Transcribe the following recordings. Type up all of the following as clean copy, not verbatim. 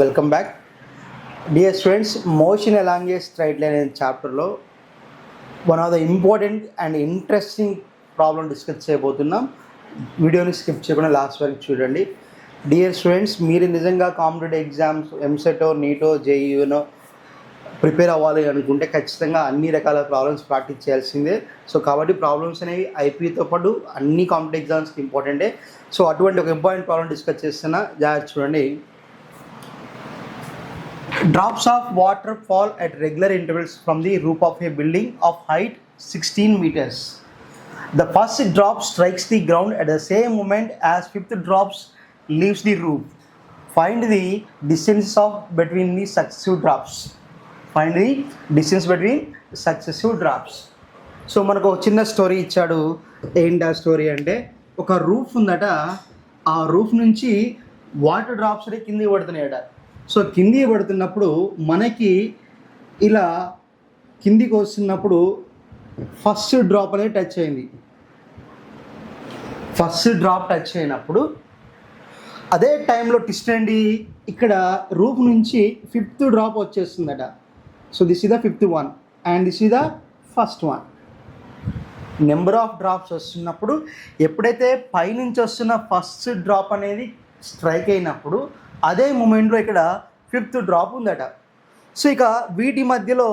Welcome back dear students. Motion along a straight line అనే చాప్టర్లో one of the important and interesting problem discuss చేయబోతున్నాం. వీడియోని skip చేయకుండా last వరకు చూడండి. డియర్ స్టూడెంట్స్, మీరు నిజంగా కాంపిటేటివ్ ఎగ్జామ్స్ ఎంసెటో నీటో జేఈనో ప్రిపేర్ అవ్వాలి అనుకుంటే ఖచ్చితంగా అన్ని రకాల ప్రాబ్లమ్స్ ప్రాక్టీస్ చేయాల్సిందే. సో కాబట్టి ప్రాబ్లమ్స్ అనేవి ఐపీతో పాటు అన్ని కాంపిటేటివ్ ఎగ్జామ్స్కి ఇంపార్టెంటే. సో అటువంటి ఒక ఇంపార్టెంట్ ప్రాబ్లం డిస్కస్ చేస్తున్నా, జాగ్రత్త చూడండి. Drops of water fall at regular intervals from the roof of a building of height 16 meters. The first drop strikes the ground at the same moment as fifth drops leaves the roof. Find the distance between the successive drops. Find the distance between successive drops. So మనకు ఒక చిన్న story ఇచ్చాడు. ఏంటి ఆ story అంటే, ఒక roof ఉందట. ఆ రూఫ్ నుంచి వాటర్ డ్రాప్స్ అనేవి కిందికి పడుతున్నాయట. సో కిందికి పడుతున్నప్పుడు మనకి ఇలా కిందికి వస్తున్నప్పుడు ఫస్ట్ డ్రాప్ అనేది టచ్ అయింది. ఫస్ట్ డ్రాప్ టచ్ అయినప్పుడు అదే టైంలో ట్విస్ట్ అండి, ఇక్కడ రూఫ్ నుంచి ఫిఫ్త్ డ్రాప్ వచ్చేస్తుందట. So this is the fifth one and this is the first one. Number of drops వస్తున్నప్పుడు ఎప్పుడైతే పైనుంచి వస్తున్న ఫస్ట్ డ్రాప్ అనేది స్ట్రైక్ అయినప్పుడు అదే మూమెంట్లో ఇక్కడ ఫిఫ్త్ డ్రాప్ ఉందట. సో ఇక వీటి మధ్యలో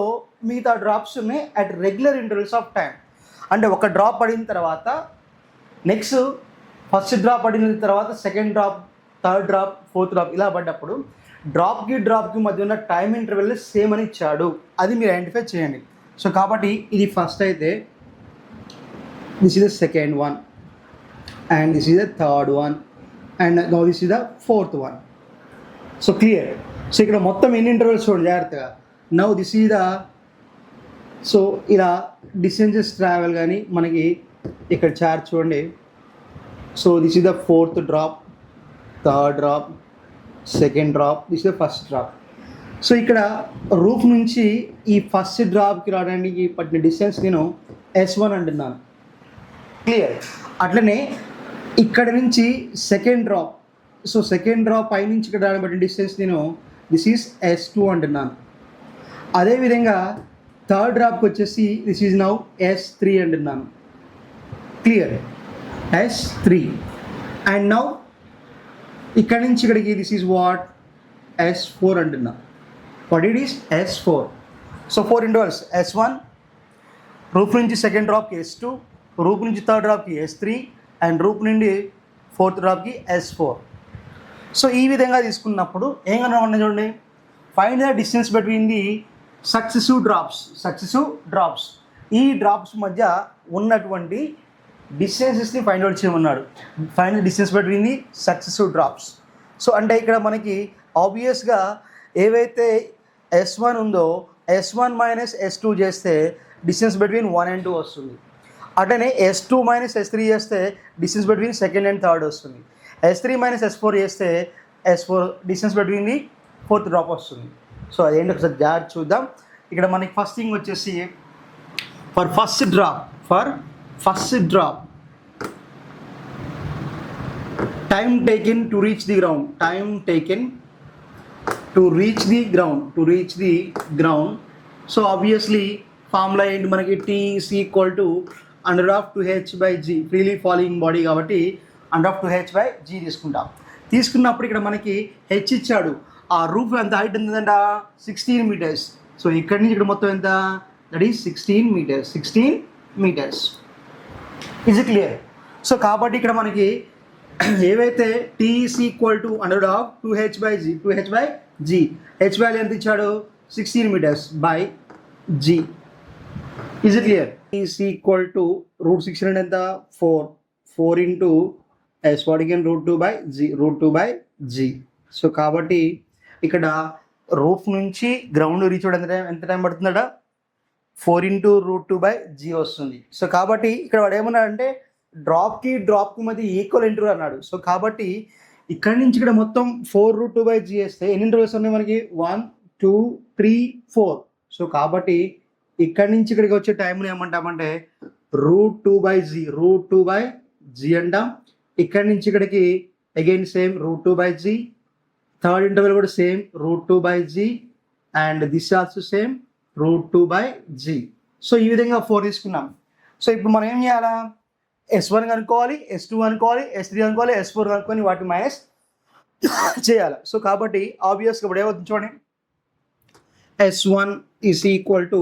మిగతా డ్రాప్స్ ఉన్నాయి at regular intervals of time. అంటే ఒక డ్రాప్ పడిన తర్వాత నెక్స్ట్ ఫస్ట్ డ్రాప్ పడిన తర్వాత second drop, third drop, fourth drop ఇలా పడ్డప్పుడు డ్రాప్కి మధ్య ఉన్న టైం ఇంటర్వెల్ సేమ్ అని ఇచ్చాడు. అది మీరు ఐడెంటిఫై చేయండి. సో కాబట్టి ఇది ఫస్ట్ అయితే this is the second one and this is the third one and now this is the fourth one. So clear. So ఇక్కడ మొత్తం ఎన్ని ఇంటర్వెల్స్ చూడండి జాగ్రత్తగా. Now this is the, so ఇలా డిస్టెన్సెస్ ట్రావెల్ కానీ మనకి ఇక్కడ చార్ట్ చూడండి. So this is the fourth drop, third drop, second drop, this is the first drop. So ఇక్కడ రూఫ్ నుంచి ఈ ఫస్ట్ డ్రాప్కి రావడానికి పట్టిన డిస్టెన్స్ నేను S1 అంటున్నాను. క్లియర్. అట్లనే ఇక్కడ నుంచి second drop, so second drop పైనుంచి ఇక్కడ రాబట్టిన డిస్టెన్స్ నేను దిస్ ఈజ్ S2 అంటున్నాను. అదేవిధంగా థర్డ్ డ్రాప్కి వచ్చేసి దిస్ ఈజ్ నౌ S3 అంటున్నాను. క్లియర్. S3 అండ్ నౌ ఇక్కడ నుంచి ఇక్కడికి దిస్ ఈజ్ వాట్ S4 అంటున్నా. What it is S4. So 4 intervals S1, roof నుంచి సెకండ్ డ్రాప్కి S2, రూఫ్ నుంచి థర్డ్ డ్రాప్కి S3 అండ్ రూఫ్ నుండి ఫోర్త్ డ్రాప్కి S4. సో ఈ విధంగా తీసుకున్నప్పుడు ఏం కనుగొన్నా చూడండి, find the distance between the successive drops. ఈ డ్రాప్స్ మధ్య ఉన్నటువంటి డిస్టెన్సెస్ని ఫైండ్ అవుట్ చేయమన్నాడు. Find the distance between the successive drops. So అంటే ఇక్కడ మనకి ఆబ్వియస్గా ఏవైతే S1 ఉందో S1 మైనస్ S2 చేస్తే డిస్టెన్స్ బిట్వీన్ 1 and 2 వస్తుంది. అట్లనే S2 మైనస్ S3 చేస్తే distance between second and third వస్తుంది. S3 మైనస్ S4 చేస్తే S4 distance between the fourth drop వస్తుంది. సో అదేంటి ఒకసారి జాగ్రత్త చూద్దాం. ఇక్కడ మనకి ఫస్ట్ థింగ్ వచ్చేసి for first drop time taken to reach the ground. So obviously formula ఏంటి మనకి, T is equal to under of 2h/g, freely falling body కాబట్టి under of 2h/g తీసుకున్నప్పుడు ఇక్కడ మనకి h ఇచ్చాడు. ఆ రూఫ్ ఎంత హైట్ ఎంతంట 16 మీటర్స్. సో ఇక్కడి నుంచి ఇక్కడ మొత్తం ఎంత, that is 16 metres. Is it clear? So కాబట్టి ఇక్కడ మనకి ఏవైతే T is equal to under of 2h/g, h value ఎంత ఇచ్చాడు 16 metres by g. Is it clear? Is equal to √16 ఎంత 4 ఇంటూ S వాటికి √2/g. సో కాబట్టి ఇక్కడ రూఫ్ నుంచి గ్రౌండ్ రీచ్ ఎంత టైం పడుతుందట 4 ఇంటూ √2/g వస్తుంది. సో కాబట్టి ఇక్కడ వాడు ఏమన్నా అంటే డ్రాప్కి మధ్య ఈక్వల్ ఇంటర్వల్ అన్నాడు. సో కాబట్టి ఇక్కడ నుంచి ఇక్కడ మొత్తం 4√2/g వేస్తే ఎన్ని ఇంటర్వల్స్ ఉన్నాయి మనకి 1 2 3 4. సో కాబట్టి ఇక్కడ నుంచి ఇక్కడికి వచ్చే టైంని ఏమంటామంటే √2/g అంటాం. ఇక్కడ నుంచి ఇక్కడికి again same √2/g, third interval కూడా same √2/g, and this also same √2/g. So ఈ విధంగా 4 తీసుకున్నాం. సో ఇప్పుడు మనం ఏం చేయాలా, S1 కనుక్కోవాలి, S2 కనుక్కోవాలి, S3 కనుక్కోవాలి, S4 కనుక్కొని వాటి మైనస్ చేయాలి. సో కాబట్టి ఆబ్వియస్గా ఇప్పుడు ఏమవుతుంది చూడండి, S1 is equal to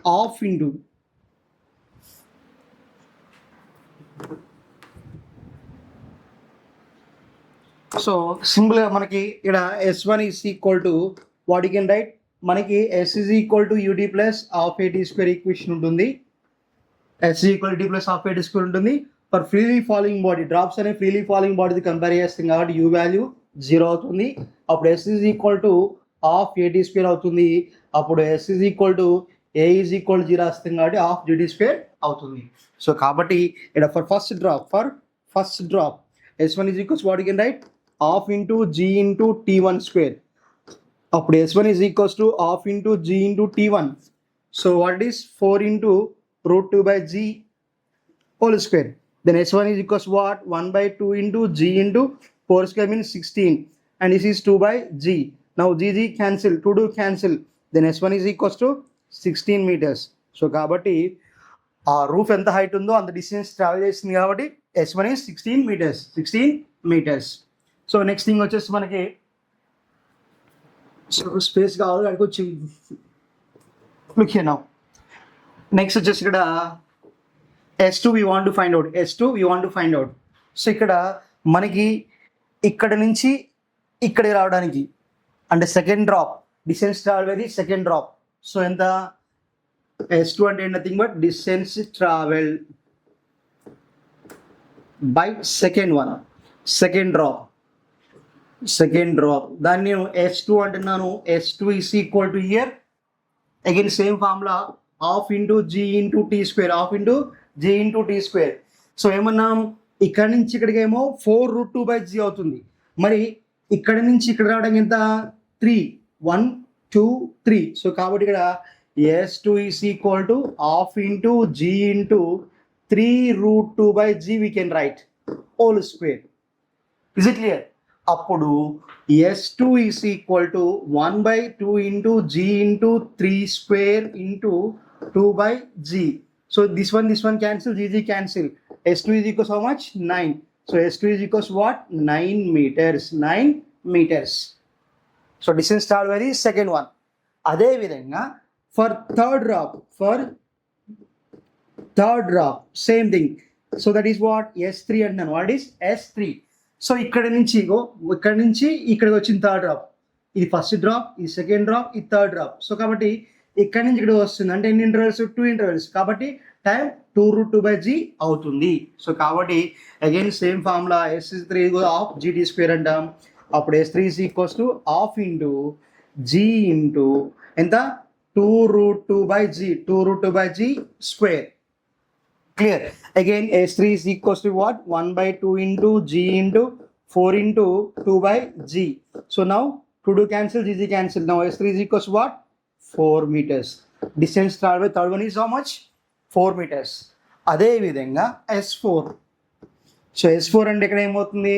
half into so సింపుల్గా మనకి ఇక్కడ S1 is equal to what you can write, మనకి S is equal to UT plus half AT square equation ఉంటుంది. S equal T plus half AT square ఉంటుంది. For freely following body, drops అనే freely following బాడీది compare చేస్తాం కాబట్టి U value 0 అవుతుంది. అప్పుడు S is equal to half AT square అవుతుంది. అప్పుడు S is equal to A is equal 0 వస్తుంది కాబట్టి హాఫ్ GT స్క్వేర్ అవుతుంది. సో కాబట్టి ఇక్కడ for first drop S1 is equals what you can write half into G into T1 square. అప్పుడు S1 is equals to half into G into T1. So what is 4 into √2/g whole square. Then S1 is equals what, 1/2 into G into 4 square means 16, and this is 2/g. Now G cancel, 2 cancel, then S1 is equals to 16 meters. So కాబట్టి ఆ roof ఎంత height ఉందో అంత distance travel చేస్తుంది కాబట్టి S1 is 16 meters. So next thing వచ్చేసి మనకి space కావాలి అక్కడికి వచ్చి లుక్ హియర్ నౌ. నెక్స్ట్ వచ్చేసి ఇక్కడ S2 we want to find out. So ఇక్కడ మనకి ఇక్కడ నుంచి ఇక్కడికి రావడానికి అంటే సెకండ్ డ్రాప్ డిస్టెన్స్ ట్రావెల్ అనేది సెకండ్ డ్రాప్. సో ఎంత S2 అంటే nothing but distance travel by second drop దాన్ని నేను S2 అంటున్నాను. S2 is equal to here again same formula half into G into T square. So ఏమన్నాం, ఇక్కడ నుంచి ఇక్కడికి ఏమో 4√2/g అవుతుంది. మరి ఇక్కడ నుంచి ఇక్కడ రావడానికి ఎంత 3, 1, 2, 3. సో కాబట్టి ఇక్కడ S2 is equal to half into G into 3√2/g we can write whole square. Is it clear? అప్పుడు S2 is equal to 1/2 into G into 3 square into 2/g. So this one cancel, G cancel. S2 is equals how much? 9. So S2 is equals what? 9 meters. So distance traveled by the second one. అదే విధంగా for third drop same thing. So that is what S3 అంటున్నాను. What is S3? So ఇక్కడ నుంచి ఇక్కడికి వచ్చిన third drop, ఇది first drop, ఇది second drop, ఇది థర్డ్ డ్రాప్. సో కాబట్టి ఇక్కడ నుంచి ఇక్కడ వస్తుంది అంటే ఎన్ని ఇంటర్వెల్స్, 2 ఇంటర్వెల్స్ కాబట్టి టైం 2√2/g అవుతుంది. సో కాబట్టి again same formula S3 half GT square అంటాం. అప్పుడు S3 is equals to half into G into ఎంత 2√2/g square. Clear? Again S3 is equals to what 1/2 into G into 4 into 2/g. So now 2 cancel, G cancel. Now S3 is equals to what? 4 meters. Distance traveled by third one is how much? 4 meters. అదే విధంగా S4. So S4 అంటే ఇక్కడ ఏమవుతుంది,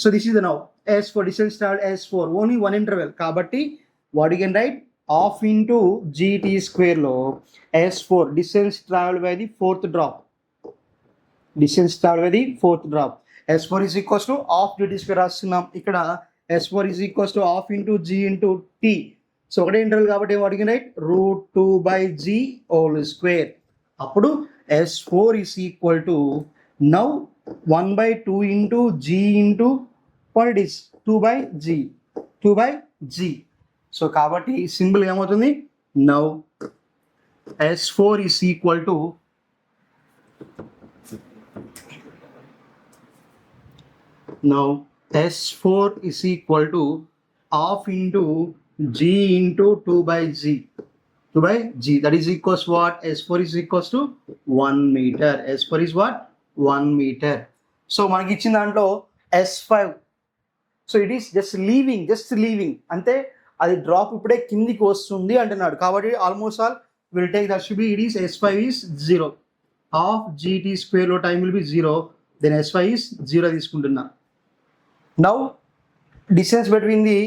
so this is now S4 distance traveled S4 only 1 interval కాబట్టి what you can write half into GT స్క్వేర్లో S4 distance traveled by the fourth drop. S4 is equals to half GT square రాస్తున్నాం. ఇక్కడ S4 is equals to half into G into T. So ఒకటే interval కాబట్టి ఏం అడిగిన right √2/g whole square. అప్పుడు S4 is equal to now 1/2 into G into what it is 2/g. So కాబట్టి simple ఏమవుతుంది, now S4 is equal to half into G into 2/g. That is equals what? S4 is equals to 1 meter. S4 is what? 1 meter. So మనకి ఇచ్చిన దాంట్లో S5. So it is just leaving అంటే అది drop ఇప్పుడే కిందికి వస్తుంది అంటున్నాడు కాబట్టి almost all will take that should be it is S5 is 0. Half GT స్క్వేర్లో time will be 0. Then S5 is 0 తీసుకుంటున్నా. Now distance between the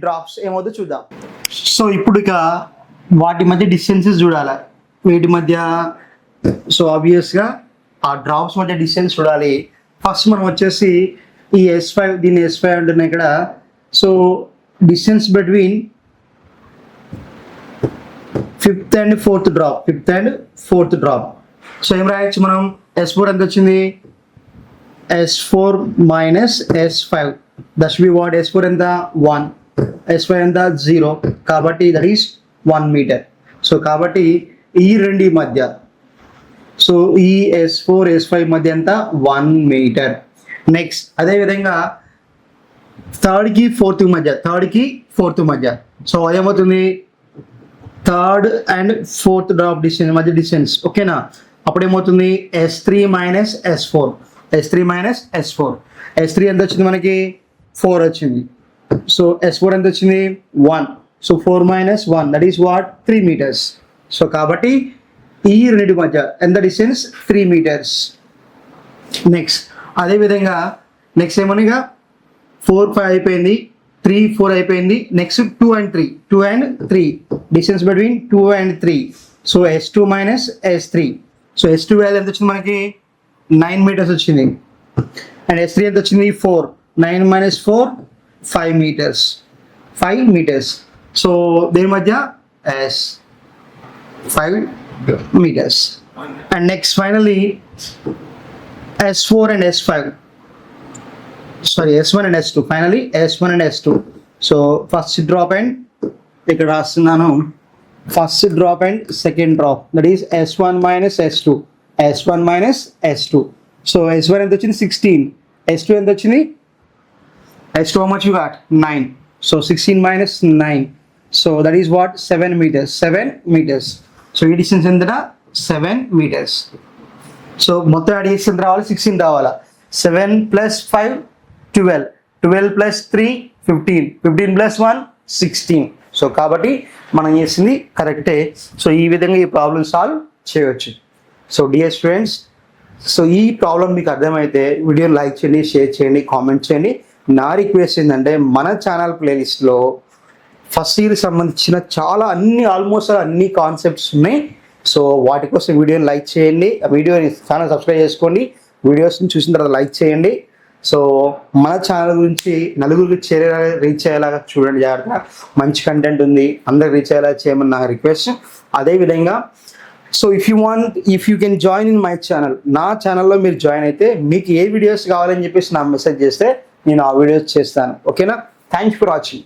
drops ఏమవుతుందో చూద్దాం. సో ఇప్పుడు ఇక వాటి మధ్య డిస్టెన్సెస్ చూడాలి, వీటి మధ్య. సో ఆబ్వియస్గా ఆ డ్రాప్స్ మధ్య డిస్టెన్స్ చూడాలి. ఫస్ట్ మనం వచ్చేసి ఈ S5, దీన్ని S5 అంటున్నాయి ఇక్కడ. So distance between fifth and fourth drop. So ఏం రాయొచ్చు మనం? S4 ఎంత వచ్చింది? S4 minus S5. That should be what? S4 ఎంత? 1, S5 ఎంత? 0. కాబట్టి దట్ ఈస్ 1 మీటర్. సో కాబట్టి ఈ రెండు మధ్య, సో ఈ S4 S5 మధ్య ఎంత? 1 మీటర్. నెక్స్ట్ అదేవిధంగా థర్డ్కి ఫోర్త్ మధ్య. సో అదేమవుతుంది? థర్డ్ అండ్ ఫోర్త్ డ్రాప్ మధ్య డిస్టెన్స్. ఓకేనా? అప్పుడు ఏమవుతుంది? S3 minus S4. S3 ఎంత వచ్చింది మనకి? 4 వచ్చింది. సో S4 ఎంత వచ్చింది? 1. So 4 minus 1 that is what? 3 metres. So కాబట్టి ఈ రెండింటి మధ్య ఎంత డిస్టెన్స్? 3 మీటర్స్. నెక్స్ట్ అదేవిధంగా నెక్స్ట్ ఏమనిగా 4, 5 అయిపోయింది, 3, 4 అయిపోయింది. Next 2 and 3 distance between 2 and 3. So S2 minus S3. So S2 value ఎంత వచ్చింది మనకి? 9 మీటర్స్ వచ్చింది. అండ్ S3 ఎంత వచ్చింది? 4. 9 మైనస్ 4 5 మీటర్స్. సో దీని మధ్య S5 metres. And next finally S4 and S5. S1 and S2. Finally S1 and S2. So first drop and ఇక్కడ రాస్తున్నాను, first drop and second drop, that is S1 minus S2. So S1 ఎంత వచ్చింది? 16. S2 ఎంత వచ్చింది? S2 how much you got? 9. So 16 minus 9. So that is what? 7 meters. So ఈ distance ఎంత? 7 meters. So మొత్తం add చేసి ఎంత రావాలి? 16 రావాలా? 7 plus 5 12. 12 plus 3 15. 15 plus 1 16. సో కాబట్టి మనం చేసింది కరెక్టే. సో ఈ విధంగా ఈ ప్రాబ్లమ్ సాల్వ్ చేయవచ్చు. సో డియర్ స్టూడెంట్స్, సో ఈ ప్రాబ్లం మీకు అర్థమైతే వీడియోని లైక్ చేయండి, షేర్ చేయండి, కామెంట్ చేయండి. నా రిక్వెస్ట్ ఏంటంటే మన ఛానల్ ప్లేలిస్ట్లో ఫస్ట్ ఇయర్ సంబంధించిన ఆల్మోస్ట్ అన్ని కాన్సెప్ట్స్ ఉన్నాయి. సో వాటి కోసం వీడియోని లైక్ చేయండి, వీడియోని ఛానల్ సబ్స్క్రైబ్ చేసుకోండి, వీడియోస్ని చూసిన తర్వాత లైక్ చేయండి. సో మన ఛానల్ గురించి నలుగురికి రీచ్ అయ్యేలాగా చూడండి జాగ్రత్తగా. మంచి కంటెంట్ ఉంది, అందరికి రీచ్ అయ్యేలా చేయమని నా రిక్వెస్ట్. అదేవిధంగా so if you can join in my channel, నా ఛానల్లో మీరు జాయిన్ అయితే మీకు ఏ వీడియోస్ కావాలని చెప్పేసి నాకు మెసేజ్ చేస్తే నేను ఆ వీడియోస్ చేస్తాను. ఓకేనా? Thanks for watching.